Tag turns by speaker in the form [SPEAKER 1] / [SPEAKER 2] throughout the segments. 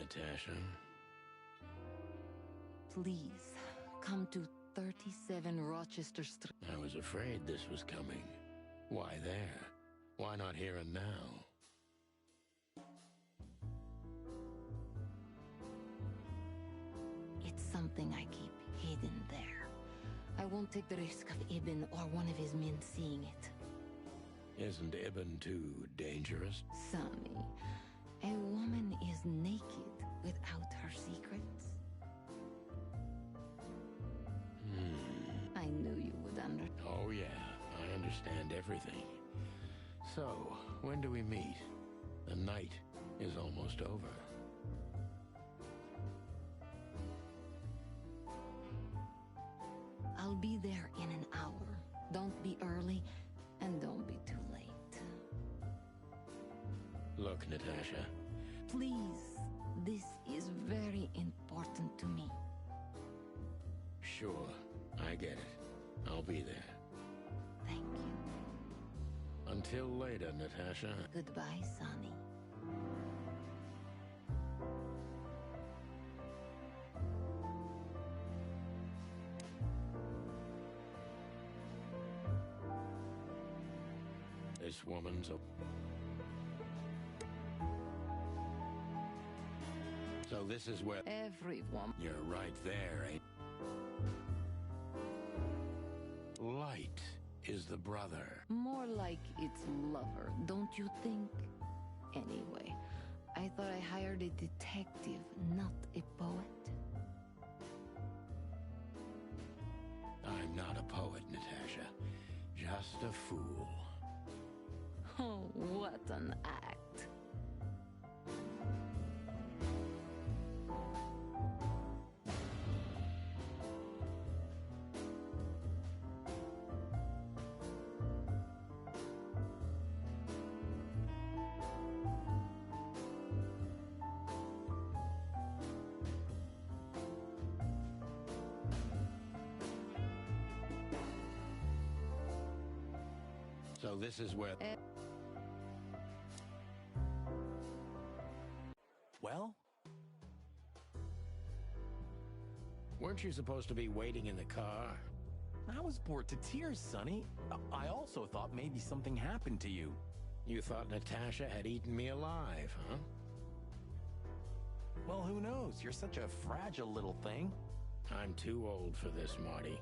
[SPEAKER 1] Natasha?
[SPEAKER 2] Please, come to 37 Rochester Street.
[SPEAKER 1] I was afraid this was coming. Why there? Why not here and now?
[SPEAKER 2] It's something I keep hidden there. I won't take the risk of Ibn or one of his men seeing it.
[SPEAKER 1] Isn't Ibn too dangerous?
[SPEAKER 2] Sonny, a woman is naked without her secrets. I knew you would understand.
[SPEAKER 1] Oh yeah, I understand everything. So, when do we meet? The night is almost over.
[SPEAKER 2] I'll be there in an hour. Don't be early, and don't be too late.
[SPEAKER 1] Look, Natasha.
[SPEAKER 2] Please, this is very important to me.
[SPEAKER 1] Sure, I get it. I'll be there.
[SPEAKER 2] Thank you.
[SPEAKER 1] Until later, Natasha.
[SPEAKER 2] Goodbye, Sonny.
[SPEAKER 1] This woman's a... So this is where...
[SPEAKER 2] Everyone.
[SPEAKER 1] You're right there, eh? Light is the brother.
[SPEAKER 2] More like its lover, don't you think? Anyway, I thought I hired a detective, not a poet.
[SPEAKER 1] I'm not a poet, Natasha. Just a fool.
[SPEAKER 2] Oh, what an act.
[SPEAKER 1] So this is where...
[SPEAKER 3] Well?
[SPEAKER 1] Weren't you supposed to be waiting in the car?
[SPEAKER 3] I was bored to tears, Sonny. I also thought maybe something happened to you.
[SPEAKER 1] You thought Natasha had eaten me alive, huh?
[SPEAKER 3] Well, who knows? You're such a fragile little thing.
[SPEAKER 1] I'm too old for this, Marty.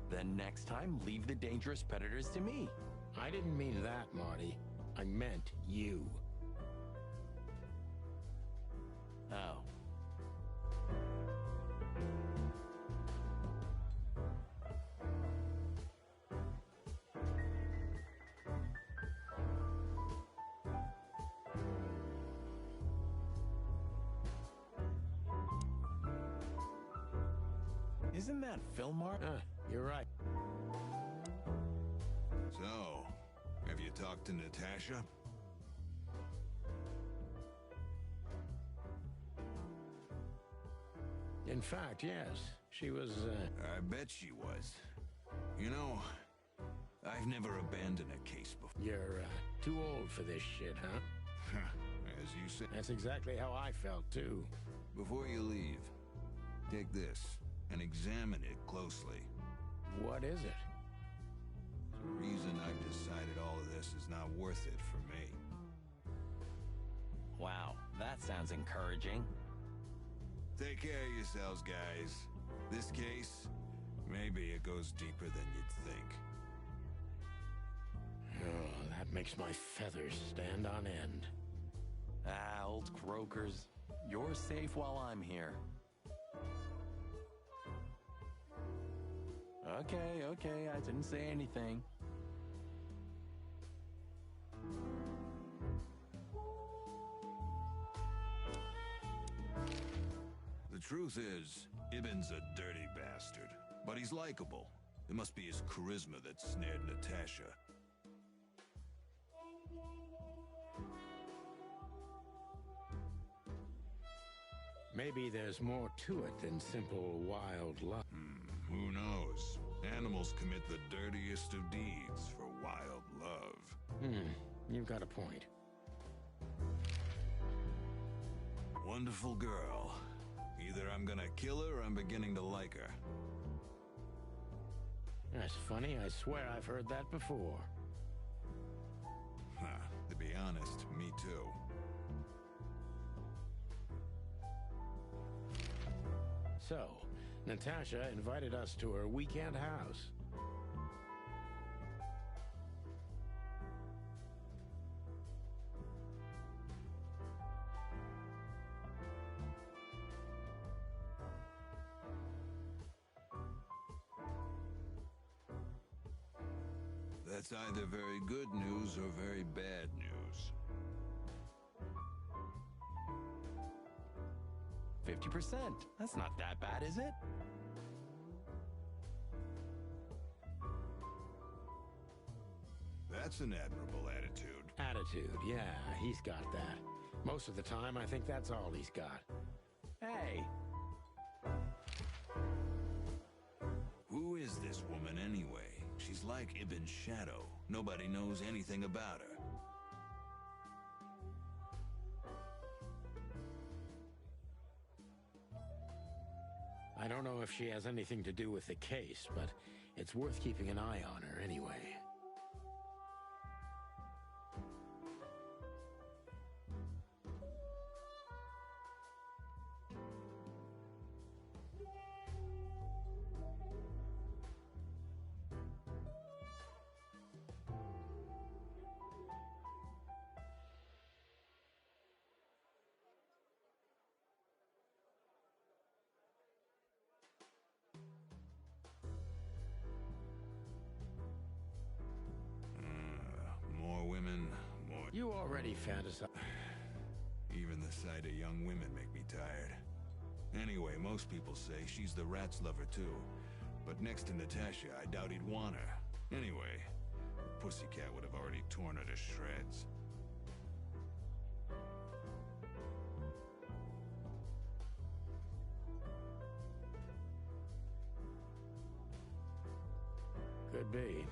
[SPEAKER 3] Then next time, leave the dangerous predators to me.
[SPEAKER 1] I didn't mean that, Marty. I meant you.
[SPEAKER 3] Oh. Isn't that Fillmore?
[SPEAKER 1] You're right.
[SPEAKER 4] So, have you talked to Natasha?
[SPEAKER 1] In fact, yes. She was,
[SPEAKER 4] I bet she was. You know, I've never abandoned a case before.
[SPEAKER 1] You're, too old for this shit, huh?
[SPEAKER 4] As you said.
[SPEAKER 1] That's exactly how I felt, too.
[SPEAKER 4] Before you leave, take this and examine it closely.
[SPEAKER 1] What is it?
[SPEAKER 4] The reason I've decided all of this is not worth it for me.
[SPEAKER 3] Wow, that sounds encouraging.
[SPEAKER 4] Take care of yourselves, guys. This case, maybe it goes deeper than you'd think.
[SPEAKER 1] Oh, that makes my feathers stand on end.
[SPEAKER 3] Ah, old croakers. You're safe while I'm here. Okay, I didn't say anything.
[SPEAKER 4] The truth is, Ibn's a dirty bastard, but he's likable. It must be his charisma that snared Natasha.
[SPEAKER 1] Maybe there's more to it than simple wild love.
[SPEAKER 4] Who knows? Animals commit the dirtiest of deeds for wild love.
[SPEAKER 1] You've got a point.
[SPEAKER 4] Wonderful girl. Either I'm gonna kill her or I'm beginning to like her.
[SPEAKER 1] That's funny. I swear I've heard that before.
[SPEAKER 4] Huh. To be honest, me too.
[SPEAKER 1] So, Natasha invited us to her weekend house.
[SPEAKER 4] That's either very good news or very bad news.
[SPEAKER 3] 50%. That's not that bad, is it?
[SPEAKER 4] That's an admirable attitude.
[SPEAKER 1] Attitude, yeah, he's got that. Most of the time, I think that's all he's got.
[SPEAKER 3] Hey,
[SPEAKER 4] Who is this woman anyway? She's like Ibn's shadow. Nobody knows anything about her.
[SPEAKER 1] I don't know if she has anything to do with the case, but it's worth keeping an eye on her anyway.
[SPEAKER 4] More women, more...
[SPEAKER 1] You already fantasize.
[SPEAKER 4] Even the sight of young women make me tired. Anyway, most people say she's the rat's lover too. But next to Natasha, I doubt he'd want her. Anyway, Pussycat would have already torn her to shreds.
[SPEAKER 1] Could be.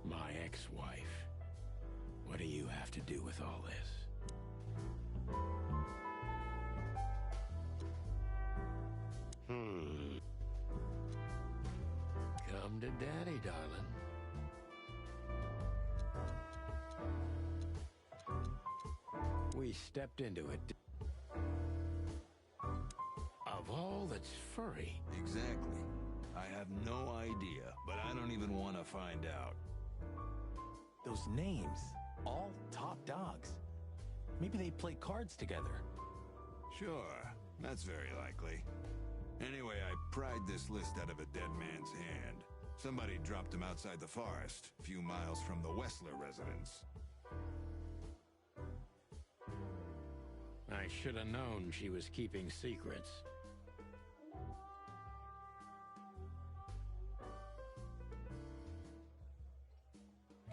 [SPEAKER 1] My ex-wife. What do you have to do with all this? Come to daddy, darling. We stepped into it. it's furry.
[SPEAKER 4] Exactly. I have no idea, but I don't even want to find out.
[SPEAKER 3] Those names, all top dogs. Maybe they play cards together.
[SPEAKER 4] Sure, that's very likely. Anyway, I pried this list out of a dead man's hand. Somebody dropped him outside the forest, a few miles from the Wessler residence.
[SPEAKER 1] I should have known she was keeping secrets.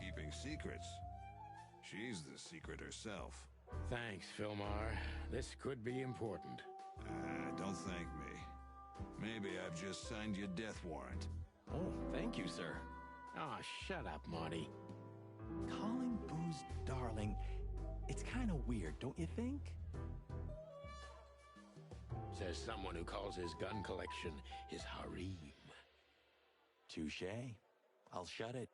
[SPEAKER 4] Keeping secrets? She's the secret herself.
[SPEAKER 1] Thanks, Filmar. This could be important.
[SPEAKER 4] Don't thank me. Maybe I've just signed your death warrant.
[SPEAKER 3] Oh, thank you, sir.
[SPEAKER 1] Oh, shut up, Marty.
[SPEAKER 3] Calling booze darling, it's kind of weird, don't you think?
[SPEAKER 1] Says someone who calls his gun collection his harem.
[SPEAKER 3] Touché. I'll shut it.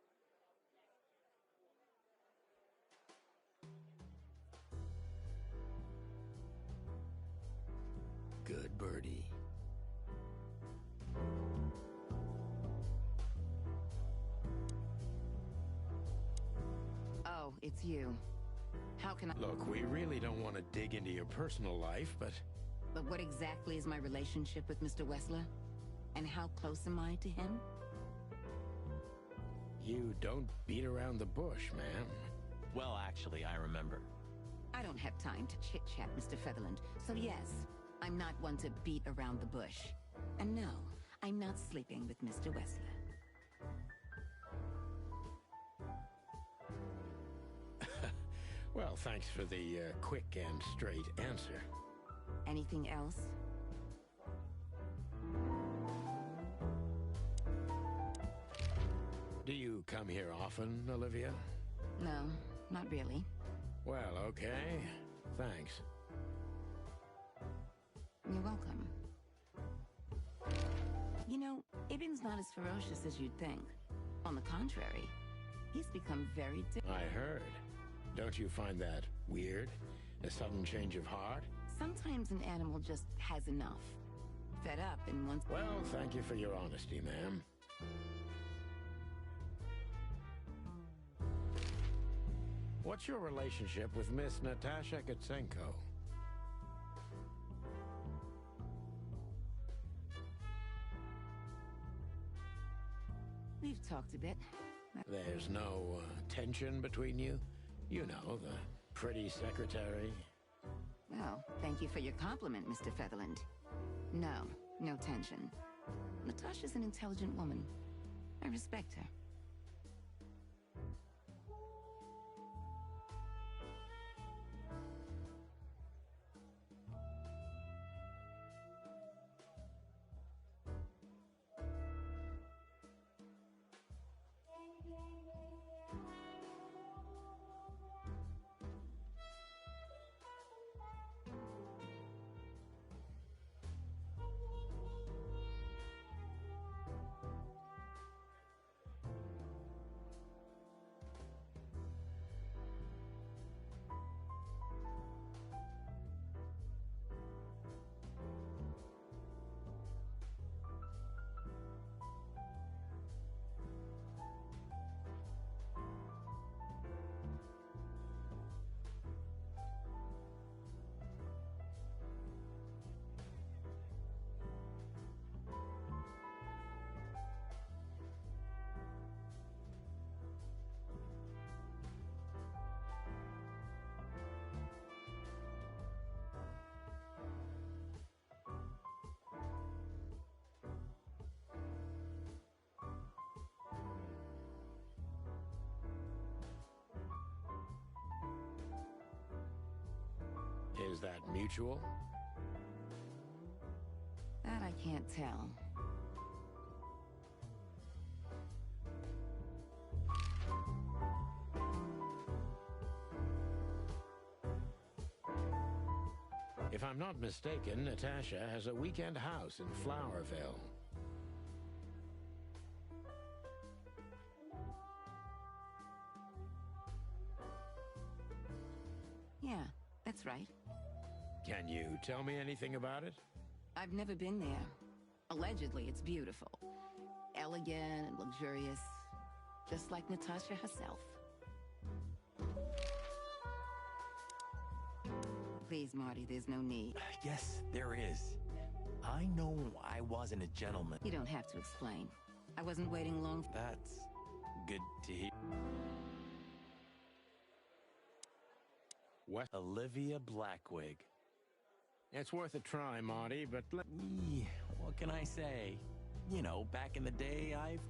[SPEAKER 1] Good birdie.
[SPEAKER 2] Oh, it's you. How can I...
[SPEAKER 1] Look, we really don't want to dig into your personal life, but
[SPEAKER 2] But what exactly is my relationship with Mr. Wessler? And how close am I to him?
[SPEAKER 1] you don't beat around the bush, ma'am.
[SPEAKER 3] Well, actually, I remember.
[SPEAKER 2] I don't have time to chit-chat, Mr. Featherland. So yes, I'm not one to beat around the bush. And no, I'm not sleeping with Mr. Wessler.
[SPEAKER 1] Well, thanks for the quick and straight answer.
[SPEAKER 2] Anything else?
[SPEAKER 1] Do you come here often, Olivia?
[SPEAKER 2] No, not really.
[SPEAKER 1] Well, okay. Thanks.
[SPEAKER 2] You're welcome. You know, Ibn's not as ferocious as you'd think. On the contrary, he's become very
[SPEAKER 1] I heard. Don't you find that weird? A sudden change of heart?
[SPEAKER 2] Sometimes an animal just has enough. Fed up and wants...
[SPEAKER 1] Well, thank you for your honesty, ma'am. What's your relationship with Miss Natasha Katsenko?
[SPEAKER 2] We've talked a bit.
[SPEAKER 1] There's no tension between you? You know, the pretty secretary.
[SPEAKER 2] Well, thank you for your compliment, Mr. Featherland. No, no tension. Natasha's an intelligent woman. I respect her.
[SPEAKER 1] Is that mutual?
[SPEAKER 2] That I can't tell.
[SPEAKER 1] If I'm not mistaken, Natasha has a weekend house in Flowerville.
[SPEAKER 2] Yeah, that's right.
[SPEAKER 1] Can you tell me anything about it?
[SPEAKER 2] I've never been there, Allegedly, it's beautiful. Elegant and luxurious, just like Natasha herself. Please, Marty, there's no need.
[SPEAKER 3] Yes, there is. I know I wasn't a gentleman.
[SPEAKER 2] You don't have to explain. I wasn't waiting long.
[SPEAKER 3] That's good to hear.
[SPEAKER 1] What?
[SPEAKER 3] Olivia Blackwig.
[SPEAKER 1] It's worth a try, Marty, but
[SPEAKER 3] What can I say? You know, back in the day, I've